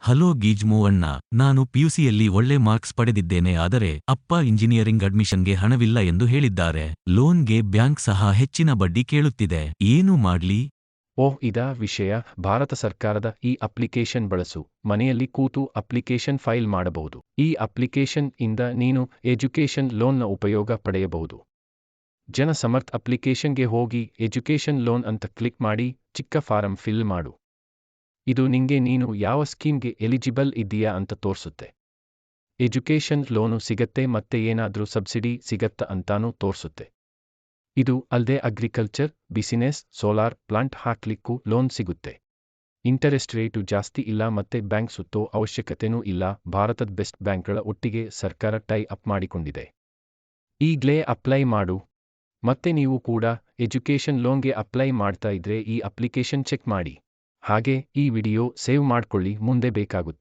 Hello ಗೀಜ್ಮೋ ಅಣ್ಣ, ನಾನು ಪಿಯುಸಿಯಲ್ಲಿ ಒಳ್ಳೆ ಮಾರ್ಕ್ಸ್ ಪಡೆದಿದ್ದೇನೆ. ಆದರೆ ಅಪ್ಪ ಇಂಜಿನಿಯರಿಂಗ್ ಅಡ್ಮಿಷನ್ಗೆ ಹಣವಿಲ್ಲ ಎಂದು ಹೇಳಿದ್ದಾರೆ. ಲೋನ್ಗೆ ಬ್ಯಾಂಕ್ ಸಹ ಹೆಚ್ಚಿನ ಬಡ್ಡಿ ಕೇಳುತ್ತಿದೆ. ಏನು ಮಾಡ್ಲಿ? ಓಹ್, ಇದಾ ವಿಷಯ. ಭಾರತ ಸರ್ಕಾರದ ಈ ಅಪ್ಲಿಕೇಶನ್ ಬಳಸು. ಮನೆಯಲ್ಲಿ ಕೂತು ಅಪ್ಲಿಕೇಶನ್ ಫೈಲ್ ಮಾಡಬಹುದು. ಈ ಅಪ್ಲಿಕೇಶನ್ ಇಂದ ನೀನು ಎಜುಕೇಶನ್ ಲೋನ್ನ ಉಪಯೋಗ ಪಡೆಯಬಹುದು. ಜನ ಸಮರ್ಥ್ ಅಪ್ಲಿಕೇಶನ್ಗೆ ಹೋಗಿ ಎಜುಕೇಶನ್ ಲೋನ್ ಅಂತ ಕ್ಲಿಕ್ ಮಾಡಿ ಚಿಕ್ಕ ಫಾರಂ ಫಿಲ್ ಮಾಡು. ಇದು ನಿಂಗೆ ನೀನು ಯಾವ ಸ್ಕೀಮ್ಗೆ ಎಲಿಜಿಬಲ್ ಇದ್ದೀಯಾ ಅಂತ ತೋರ್ಸುತ್ತೆ. ಎಜುಕೇಶನ್ ಲೋನು ಸಿಗತ್ತೆ ಮತ್ತೆ ಏನಾದ್ರೂ ಸಬ್ಸಿಡಿ ಸಿಗತ್ತಾ ಅಂತಾನೂ ತೋರ್ಸುತ್ತೆ. ಇದು ಅಲ್ದೆ ಅಗ್ರಿಕಲ್ಚರ್, ಬಿಸಿನೆಸ್, ಸೋಲಾರ್ ಪ್ಲಾಂಟ್ ಹಾಕ್ಲಿಕ್ಕೂ ಲೋನ್ ಸಿಗುತ್ತೆ. ಇಂಟರೆಸ್ಟ್ ರೇಟು ಜಾಸ್ತಿ ಇಲ್ಲ ಮತ್ತೆ ಬ್ಯಾಂಕ್ ಸುತ್ತೋ ಅವಶ್ಯಕತೆನೂ ಇಲ್ಲ. ಭಾರತದ ಬೆಸ್ಟ್ ಬ್ಯಾಂಕ್ಗಳ ಒಟ್ಟಿಗೆ ಸರ್ಕಾರ ಟೈ ಅಪ್ ಮಾಡಿಕೊಂಡಿದೆ. ಈಗ್ಲೇ ಅಪ್ಲೈ ಮಾಡು. ಮತ್ತೆ ನೀವು ಕೂಡ ಎಜುಕೇಶನ್ ಲೋನ್ಗೆ ಅಪ್ಲೈ ಮಾಡ್ತಾ ಇದ್ರೆ ಈ ಅಪ್ಲಿಕೇಶನ್ ಚೆಕ್ ಮಾಡಿ. ಹಾಗೆ ಈ ವಿಡಿಯೋ ಸೇವ್ ಮಾಡ್ಕೊಳ್ಳಿ, ಮುಂದೆ ಬೇಕಾಗುತ್ತೆ.